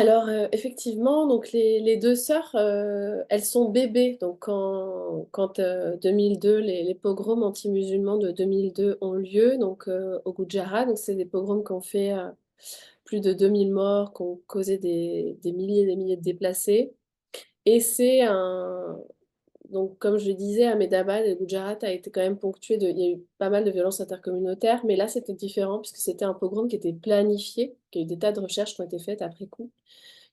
Alors, effectivement, donc les 2 sœurs, elles sont bébés. Donc quand 2002, les pogroms anti-musulmans de 2002 ont lieu, donc au Gujarat. Donc c'est des pogroms qui ont fait, plus de 2000 morts, qui ont causé des milliers et des milliers de déplacés. Et c'est un donc comme je le disais, Ahmedabad et le Gujarat a été quand même ponctué il y a eu pas mal de violences intercommunautaires, mais là, c'était différent puisque c'était un pogrom qui était planifié, qu'il y a eu des tas de recherches qui ont été faites après coup,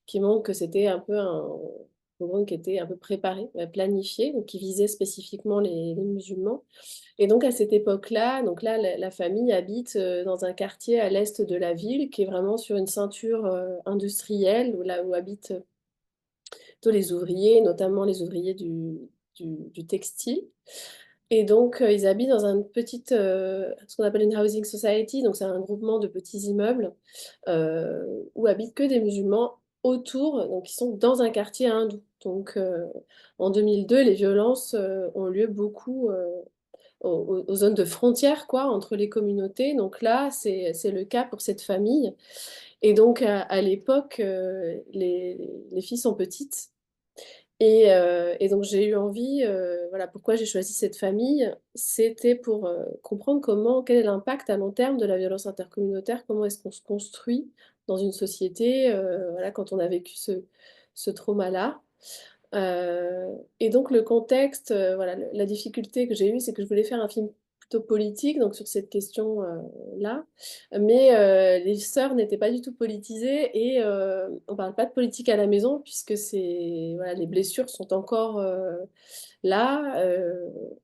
qui montrent que c'était un peu un pogrom qui était un peu préparé, planifié, donc qui visait spécifiquement les musulmans. Et donc à cette époque-là, donc là, la famille habite dans un quartier à l'est de la ville, qui est vraiment sur une ceinture industrielle, là où habitent plutôt les ouvriers, notamment les ouvriers du textile. Et donc, ils habitent dans une petite, ce qu'on appelle une housing society, donc c'est un groupement de petits immeubles où habitent que des musulmans autour, donc ils sont dans un quartier hindou. Donc, en 2002, les violences ont lieu beaucoup aux zones de frontières, quoi, entre les communautés. Donc là, c'est le cas pour cette famille. Et donc, à l'époque, les filles sont petites. Et donc j'ai eu envie, voilà, pourquoi j'ai choisi cette famille, c'était pour, comprendre quel est l'impact à long terme de la violence intercommunautaire, comment est-ce qu'on se construit dans une société, voilà, quand on a vécu ce trauma-là. Et donc le contexte, voilà, la difficulté que j'ai eue, c'est que je voulais faire un film plutôt politique, donc sur cette question, là. Mais les sœurs n'étaient pas du tout politisées et on parle pas de politique à la maison puisque voilà, les blessures sont encore, là.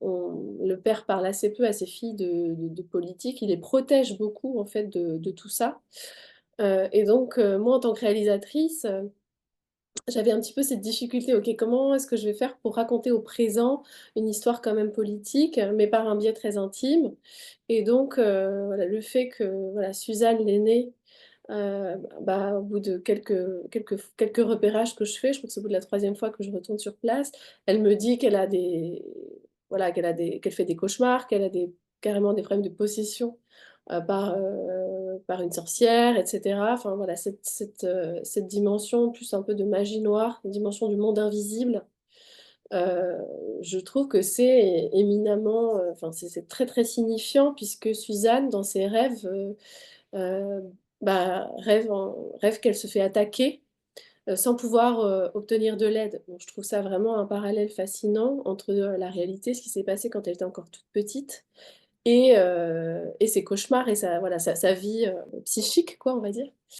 Le père parle assez peu à ses filles de politique. Il les protège beaucoup en fait de tout ça. Et donc moi en tant que réalisatrice, j'avais un petit peu cette difficulté, OK, comment est-ce que je vais faire pour raconter au présent une histoire quand même politique, mais par un biais très intime? Et donc, voilà, le fait que, voilà, Suzanne, l'aînée, bah, au bout de quelques repérages que je fais, je crois que c'est au bout de la troisième fois que je retourne sur place, elle me dit qu'elle a des voilà, qu'elle fait des cauchemars, qu'elle a carrément des problèmes de possession, par une sorcière et cetera. Enfin voilà, cette dimension plus un peu de magie noire, une dimension du monde invisible, heu, je trouve que c'est éminemment, enfin c'est très, très signifiant puisque Suzanne dans ses rêves, Heu, bah, rêve qu'elle se fait attaquer, sans pouvoir, obtenir de l'aide. Donc je trouve ça vraiment un parallèle fascinant entre, la réalité, ce qui s'est passé quand elle était encore toute petite et ses cauchemars et sa vie, psychique quoi, on va dire.